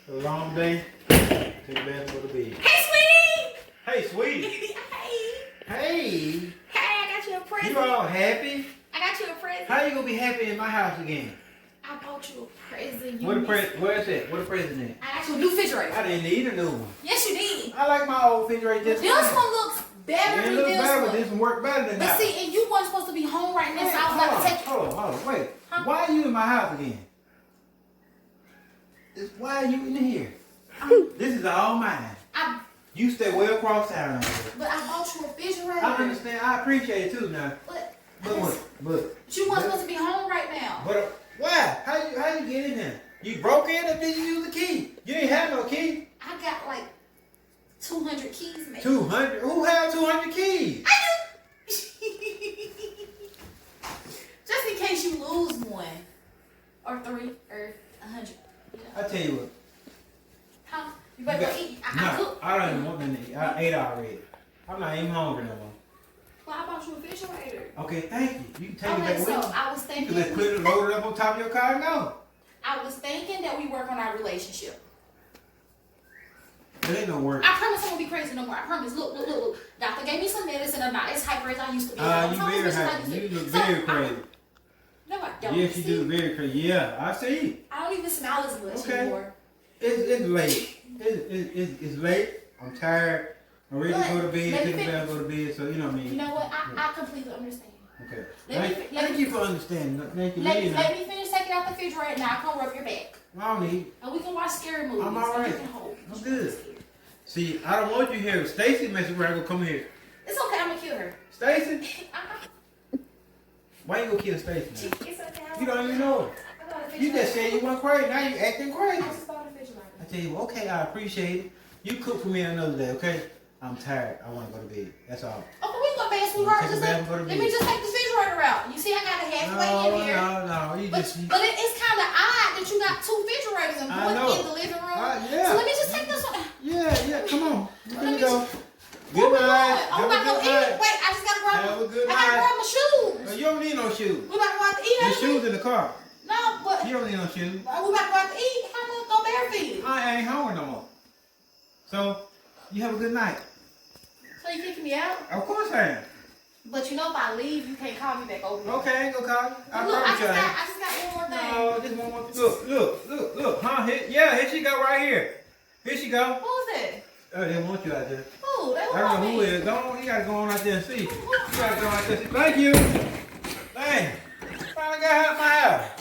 A long day. Take a bath and go to bed. Hey, sweetie! Hey, sweetie. Hey! Hey. Hey, I got you a present. You all happy? I got you a present. How you gonna be happy in my house again? I bought you a present. Where is it? What a present at? I got you a new refrigerator. I didn't need a new one. Yes, you did. I like my old refrigerator just This one looks better It than looks this better, one. but this one work better than But that. see, and you weren't supposed to be home right now, so I was about to take you. Hold on, wait. Huh? Why are you in my house again? Why are you in here? This is all mine. You stay way across town over there. But I bought you a refrigerator. I understand. I appreciate it too now. But But you weren't supposed to be home right now. But why? How you get in there? You broke in or did you use the key? You didn't have no key. I got like 200 keys, man. 200? Who have 200 keys? I do. Just in case you lose one. Or 3 or 100. You know? I tell you what. Huh? You better go eat. I cook. I don't even want nothing to eat. I ate already. I'm not even hungry no more. Well, I bought you a refrigerator. Okay, thank you. You can take it back Okay, with so you. I was You thinking. can just put it load it up on top of your car and go. I was thinking that we work on our relationship. It ain't no work. I promise I won't be crazy no more. I promise. Look. Doctor gave me some medicine. I'm not as hyper as I used to be. You very happy. You look very crazy. No, I don't. Yes, you do very crazy. Yeah, I see. I don't even smile as much anymore. It's late. It's late. I'm tired. I'm ready to go to bed. Take a bath and go to bed. So you know what I mean. You know what? I completely understand. Okay. Let Thank you for understanding. Thank you. Let me finish taking out the refrigerator and I'll come rub your back. I don't need. And we can watch scary movies. I'm all right. I'm good. See, I don't want you here. Stacy messing around. Go come here. It's okay. I'm gonna kill her. Stacy? Why you gonna kill Stacy now? It's okay. You don't even know her. I got a refrigerator. You just said you went crazy. Now you acting crazy. I just bought a refrigerator. I tell you, okay, I appreciate it. You cook for me another day, okay? I'm tired. I want to go to bed. That's all. Okay, we can go bed, sweetheart. Take a bath and go to Let bed. me just take the refrigerator out. You see, I got it halfway in here. No. You But, just. but it's kind of odd that you got 2 refrigerators and I one know. in the living room. Yeah. So let me just take this one. Yeah. Come on. Let Here we me go. just- Good Where we night. going? I'm Have a about to good go eat. night. Wait, I just gotta grab. Have a good I gotta night. grab my shoes. No, you don't need no shoes. We about to go out to eat. Your ain't we? shoes in the car. No, but You don't need no shoes. we about to go out to eat. How much go barefeet? I ain't hungry no more. So, you have a good night. So you kicking me out? Of course I am. But you know if I leave, you can't call me back over. Okay, I ain't gonna call you. I Look, promise you I ain't. I just got one more thing. No, this one more. Look. Huh? Here she go right here. Here she go. Who's that? Oh, they want you out there. Who? They I want don't know me. who it is. You gotta go on out there and see. You gotta go out there and see. Thank you. Dang. Finally got out of my house.